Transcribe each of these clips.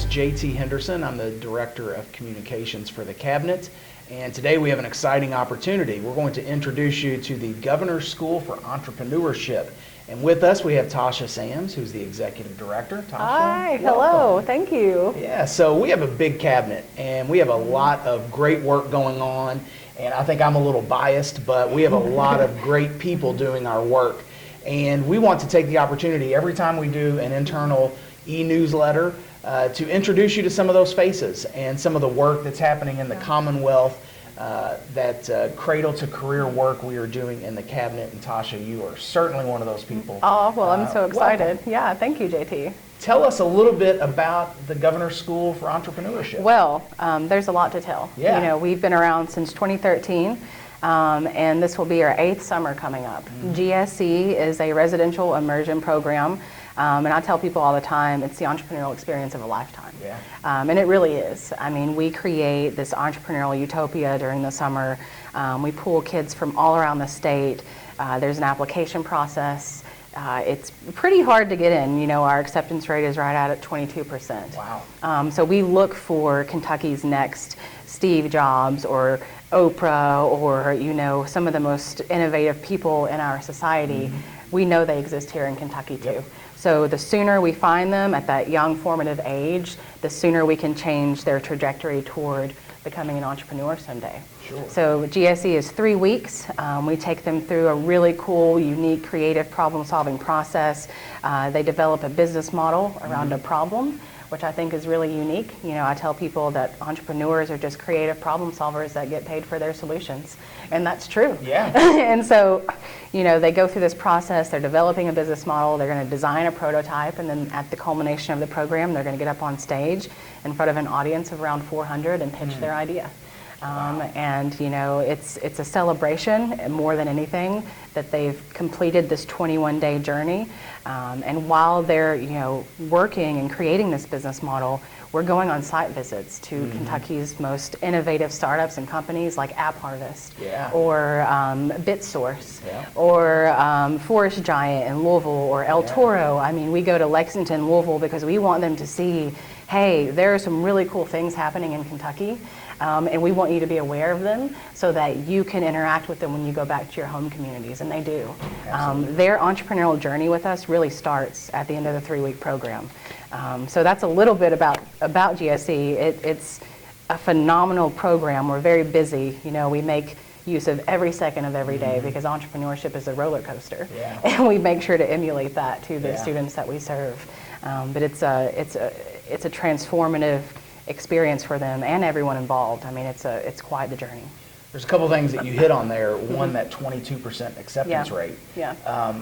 is JT Henderson. I'm the Director of Communications for the Cabinet. And today we have an exciting opportunity. We're going to introduce you to the Governor's School for Entrepreneurship. And with us we have Tasha Sams, who's the Executive Director. Tasha, hi, welcome. hello, thank you. Yeah, so we have a big cabinet and we have a lot of great work going on. And I think I'm a little biased, but we have a lot of great people doing our work. And we want to take the opportunity every time we do an internal e-newsletter to introduce you to some of those faces and some of the work that's happening in the Commonwealth, that cradle to career work we are doing in the cabinet. And Tasha, you are certainly one of those people. Oh, well, I'm so excited. Welcome. Yeah, thank you, JT. Tell us a little bit about the Governor's School for Entrepreneurship. Well, there's a lot to tell. Yeah. You know, we've been around since 2013. And this will be our 8th summer coming up. GSE is a residential immersion program, and I tell people all the time, it's the entrepreneurial experience of a lifetime. Yeah. And it really is. I mean, we create this entrepreneurial utopia during the summer. We pull kids from all around the state. There's an application process. It's pretty hard to get in. You know, our acceptance rate is right at 22%. Wow. So we look for Kentucky's next Steve Jobs or Oprah or, you know, some of the most innovative people in our society. We know they exist here in Kentucky too. Yep. So the sooner we find them at that young formative age, the sooner we can change their trajectory toward becoming an entrepreneur someday. Sure. So GSE is 3 weeks. We take them through a really cool, unique, creative problem-solving process. They develop a business model around a problem, which I think is really unique. You know, I tell people that entrepreneurs are just creative problem solvers that get paid for their solutions. And that's true. Yeah. And so, you know, they go through this process, they're developing a business model, they're going to design a prototype, and then at the culmination of the program, they're going to get up on stage in front of an audience of around 400 and pitch their idea. And, you know, it's a celebration more than anything that they've completed this 21-day journey. And while they're, you know, working and creating this business model, we're going on site visits to Kentucky's most innovative startups and companies like App Harvest, or BitSource, or Forest Giant in Louisville, or El Toro. I mean, we go to Lexington, Louisville, because we want them to see, hey, there are some really cool things happening in Kentucky. And we want you to be aware of them so that you can interact with them when you go back to your home communities, and they do. Their entrepreneurial journey with us really starts at the end of the 3-week program. So that's a little bit about GSE. It's a phenomenal program. We're very busy. You know, we make use of every second of every day because entrepreneurship is a roller coaster, and we make sure to emulate that to the students that we serve. But it's a transformative experience for them and everyone involved. I mean, it's quite the journey. There's a couple things that you hit on there. One, that 22% acceptance rate. Yeah.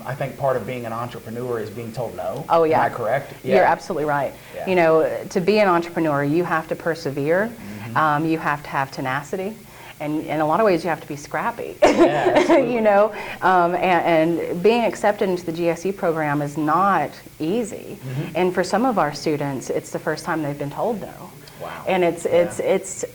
I think part of being an entrepreneur is being told no. Oh, yeah. Am I correct? Yeah. You're absolutely right. Yeah. You know, to be an entrepreneur, you have to persevere. You have to have tenacity. And in a lot of ways, you have to be scrappy. Yeah, you know, and being accepted into the GSE program is not easy. And for some of our students, it's the first time they've been told no. Wow. And it's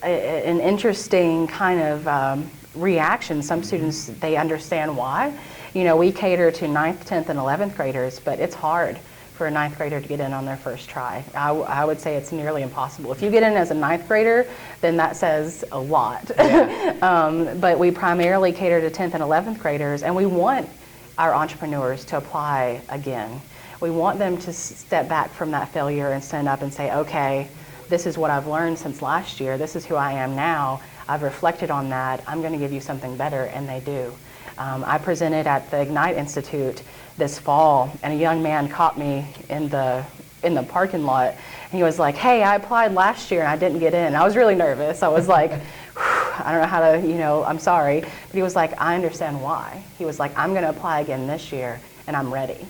an interesting kind of reaction. Some students, they understand why. You know, we cater to 9th, 10th, and 11th graders, but it's hard for a 9th grader to get in on their first try. I would say it's nearly impossible. If you get in as a 9th grader, then that says a lot. Yeah. But we primarily cater to 10th and 11th graders, and we want our entrepreneurs to apply again. We want them to step back from that failure and stand up and say, okay, this is what I've learned since last year. This is who I am now. I've reflected on that. I'm going to give you something better, and they do. I presented at the Ignite Institute this fall, and a young man caught me in the parking lot. And he was like, hey, I applied last year and I didn't get in. I was really nervous. I was like, I don't know how to, you know, I'm sorry. But he was like, I understand why. He was like, I'm going to apply again this year, and I'm ready.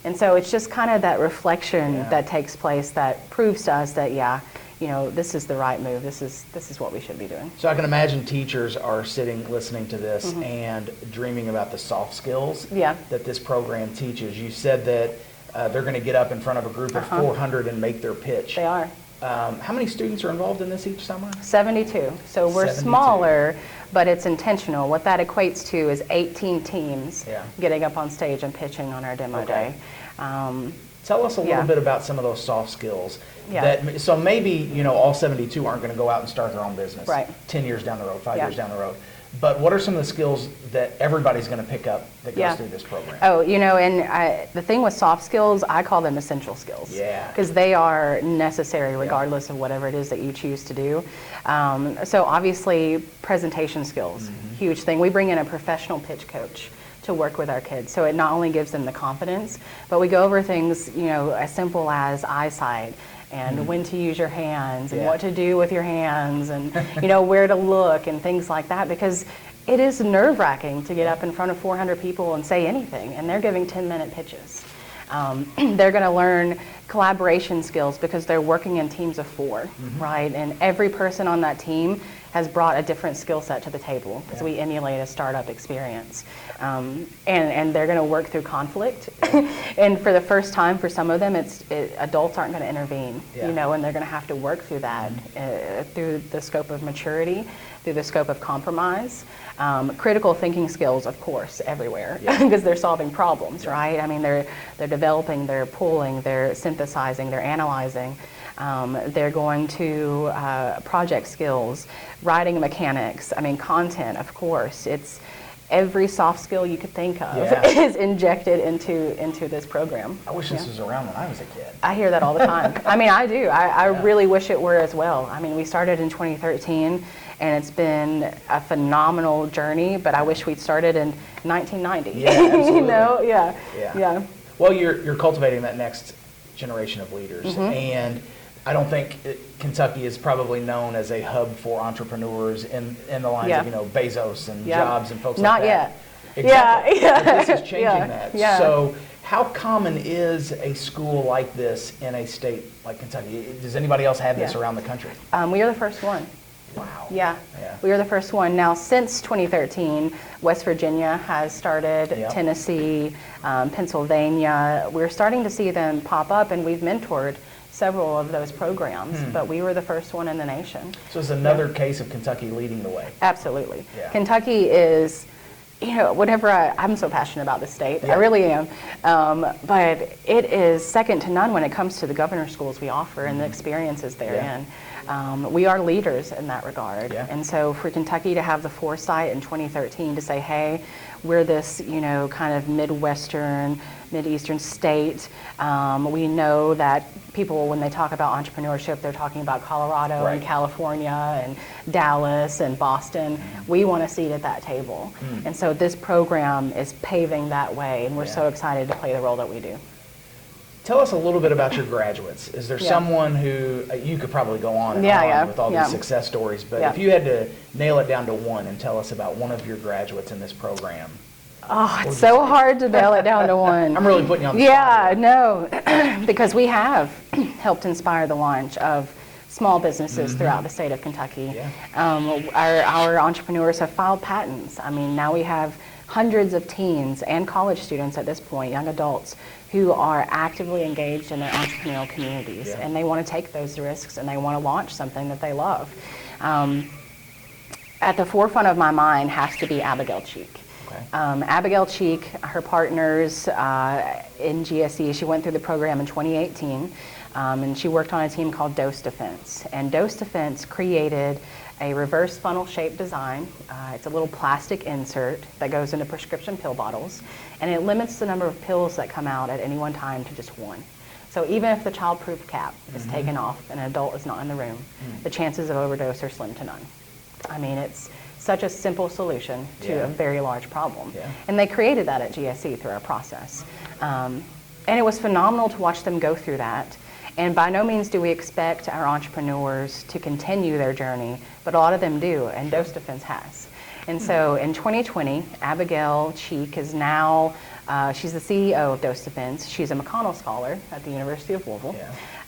And so it's just kind of that reflection that takes place that proves to us that, you know, this is the right move. This is what we should be doing. So I can imagine teachers are sitting, listening to this and dreaming about the soft skills that this program teaches. You said that they're going to get up in front of a group of 400 and make their pitch. They are. How many students are involved in this each summer? 72. So we're 72. Smaller, but it's intentional. What that equates to is 18 teams getting up on stage and pitching on our demo day. Tell us a little Yeah. bit about some of those soft skills. Yeah. So maybe, all 72 aren't going to go out and start their own business Right. 10 years down the road, 5 Yeah. years down the road. But what are some of the skills that everybody's going to pick up that goes Yeah. through this program? Oh, the thing with soft skills, I call them essential skills. Yeah. Because they are necessary regardless of whatever it is that you choose to do. So obviously, presentation skills, huge thing. We bring in a professional pitch coach to work with our kids. So it not only gives them the confidence, but we go over things, as simple as eyesight and when to use your hands and what to do with your hands and, where to look and things like that, because it is nerve-wracking to get up in front of 400 people and say anything, and they're giving 10-minute pitches. They're going to learn collaboration skills because they're working in teams of 4, right? And every person on that team has brought a different skill set to the table because we emulate a startup experience. And they're going to work through conflict. And for the first time, for some of them, adults aren't going to intervene, and they're going to have to work through that through the scope of maturity, through the scope of compromise. Critical thinking skills, of course, everywhere, because they're solving problems, right? I mean, they're developing, they're pulling, they're synthesizing, they're analyzing. They're going to project skills, writing mechanics, content, of course. It's every soft skill you could think of is injected into this program. I wish this was around when I was a kid. I hear that all the time. I do. I really wish it were as well. We started in 2013, and it's been a phenomenal journey, but I wish we'd started in 1990. Yeah, absolutely. Yeah. Well, you're cultivating that next generation of leaders, and I don't think Kentucky is probably known as a hub for entrepreneurs in the lines of Bezos and Jobs and folks Not like that. yet. Exactly. Yeah. But this is changing that. Yeah. So how common is a school like this in a state like Kentucky? Does anybody else have this around the country? We are the first one. Wow. Yeah, we are the first one. Now, since 2013, West Virginia has started, Tennessee, Pennsylvania. We're starting to see them pop up, and we've mentored several of those programs, but we were the first one in the nation. So it's another case of Kentucky leading the way. Absolutely. Yeah. Kentucky is, I'm so passionate about this state. I really am. But it is second to none when it comes to the governor schools we offer and the experiences therein. We are leaders in that regard. And so for Kentucky to have the foresight in 2013 to say, hey, we're this, kind of Mideastern state. We know that people, when they talk about entrepreneurship, they're talking about Colorado and California and Dallas and Boston. We want a seat at that table. And so this program is paving that way, and we're so excited to play the role that we do. Tell us a little bit about your graduates. Is there someone who, you could probably go on and on with all these success stories, but if you had to nail it down to one and tell us about one of your graduates in this program. Oh, it's so hard to nail it down to one. I'm really putting you on the spot. No, because we have helped inspire the launch of small businesses throughout the state of Kentucky. Our entrepreneurs have filed patents. Now we have hundreds of teens and college students at this point, young adults, who are actively engaged in their entrepreneurial communities, and they want to take those risks and they want to launch something that they love. At the forefront of my mind has to be Abigail Cheek. Abigail Cheek, her partners in GSE, she went through the program in 2018, and she worked on a team called Dose Defense. And Dose Defense created a reverse funnel shaped design. It's a little plastic insert that goes into prescription pill bottles, and it limits the number of pills that come out at any one time to just one. So even if the child-proof cap is taken off and an adult is not in the room, the chances of overdose are slim to none. It's such a simple solution to a very large problem. And they created that at GSE through our process. And it was phenomenal to watch them go through that. And by no means do we expect our entrepreneurs to continue their journey, but a lot of them do, and Dose Defense has. And so in 2020, Abigail Cheek is now, she's the CEO of Dose Defense. She's a McConnell Scholar at the University of Louisville.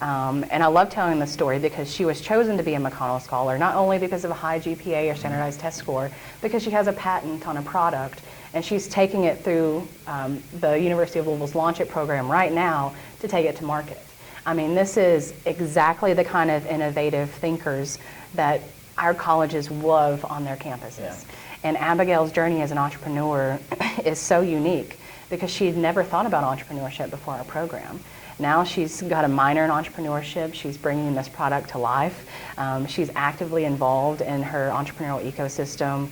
And I love telling this story because she was chosen to be a McConnell Scholar, not only because of a high GPA or standardized test score, because she has a patent on a product, and she's taking it through the University of Louisville's Launch It program right now to take it to market. This is exactly the kind of innovative thinkers that our colleges love on their campuses. And Abigail's journey as an entrepreneur is so unique because she had never thought about entrepreneurship before our program. Now she's got a minor in entrepreneurship. She's bringing this product to life. She's actively involved in her entrepreneurial ecosystem.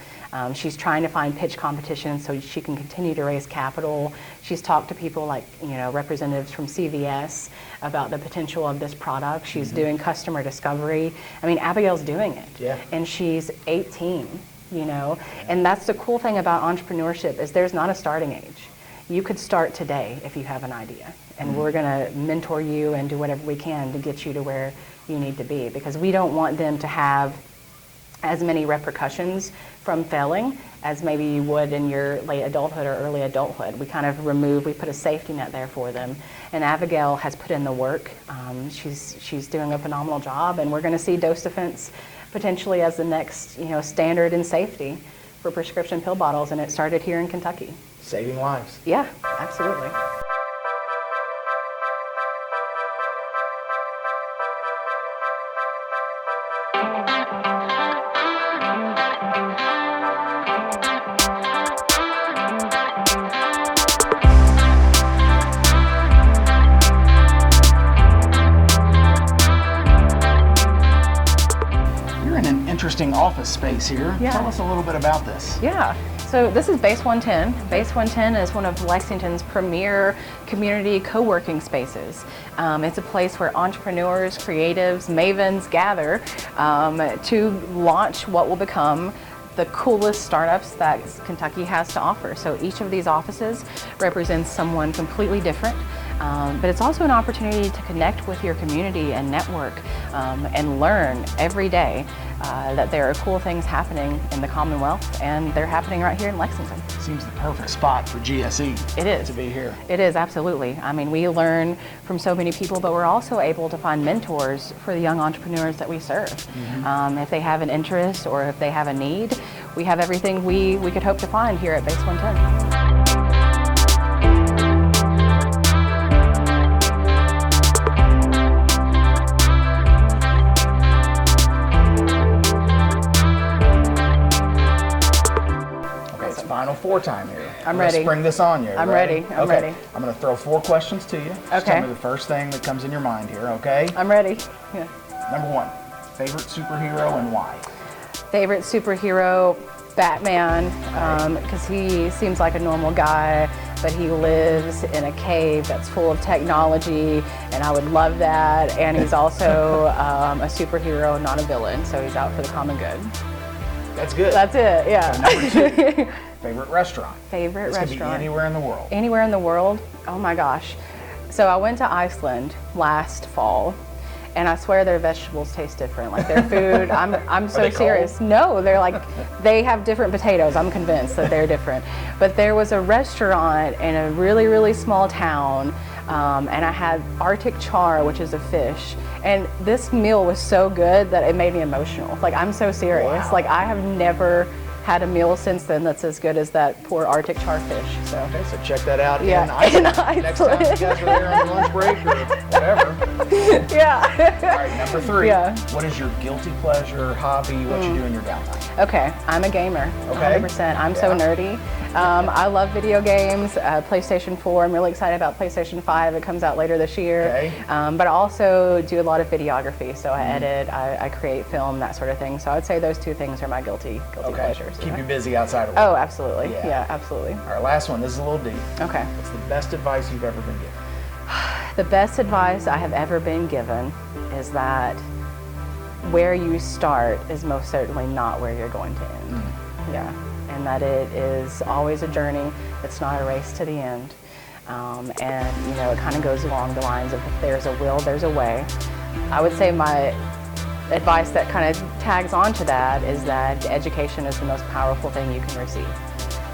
She's trying to find pitch competitions so she can continue to raise capital. She's talked to people like, representatives from CVS about the potential of this product. She's doing customer discovery. I mean, Abigail's doing it. Yeah. And she's 18, And that's the cool thing about entrepreneurship is there's not a starting age. You could start today if you have an idea. And we're going to mentor you and do whatever we can to get you to where you need to be, because we don't want them to have as many repercussions from failing as maybe you would in your late adulthood or early adulthood. We kind of we put a safety net there for them. And Abigail has put in the work. She's doing a phenomenal job, and we're going to see dose defense potentially as the next standard in safety for prescription pill bottles, and it started here in Kentucky. Saving lives. Yeah, absolutely. Interesting office space here. Yeah. Tell us a little bit about this. Yeah. So this is Base 110. Base 110 is one of Lexington's premier community co-working spaces. It's a place where entrepreneurs, creatives, mavens gather to launch what will become the coolest startups that Kentucky has to offer. So each of these offices represents someone completely different. But it's also an opportunity to connect with your community and network and learn every day that there are cool things happening in the Commonwealth, and they're happening right here in Lexington. Seems the perfect spot for GSE. It is. To be here. It is, absolutely. I mean, we learn from so many people, but we're also able to find mentors for the young entrepreneurs that we serve. If they have an interest or if they have a need, we have everything we could hope to find here at Base 110. Final four time here. I'm ready. Spring this on you. I'm ready. I'm ready. I'm going to throw 4 questions to you. Just Okay. tell me the first thing that comes in your mind here, okay? I'm ready. Yeah. Number 1, favorite superhero and why? Favorite superhero, Batman, because he seems like a normal guy, but he lives in a cave that's full of technology, and I would love that. And he's also a superhero, not a villain, so he's out for the common good. That's good. That's it, yeah. So number 2, favorite restaurant. Favorite This restaurant. could be anywhere in the world. Anywhere in the world? Oh my gosh. So I went to Iceland last fall, and I swear their vegetables taste different. Like their food, I'm so serious. No, they're like, they have different potatoes. I'm convinced that they're different. But there was a restaurant in a really, really small town, and I had Arctic char, which is a fish. And this meal was so good that it made me emotional. Like, I'm so serious. Wow. Like, I have never had a meal since then that's as good as that poor Arctic char fish. So. Okay, so check that out Yeah, in Iceland. in Iceland. Next time you guys are there on your lunch break or whatever. Yeah. All right, number 3. Yeah. What is your guilty pleasure, hobby, what you do in your downtime? Okay, I'm a gamer. Okay. 100%. I'm so nerdy. I love video games, PlayStation 4. I'm really excited about PlayStation 5. It comes out later this year. Okay. But I also do a lot of videography. So I edit, I create film, that sort of thing. So I'd say those 2 things are my guilty pleasures. Keep you busy outside of work. Oh, absolutely. Yeah. Yeah, absolutely. All right, last one. This is a little deep. Okay. What's the best advice you've ever been given? The best advice I have ever been given is that where you start is most certainly not where you're going to end. Yeah, and that it is always a journey. It's not a race to the end. And it kind of goes along the lines of if there's a will, there's a way. I would say my advice that kind of tags onto that is that education is the most powerful thing you can receive.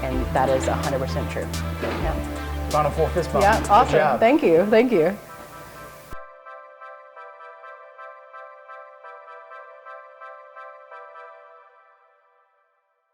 And that is 100% true. Yeah. Final 4 fist bump. Yeah, Good awesome. job. Thank you. Thank you.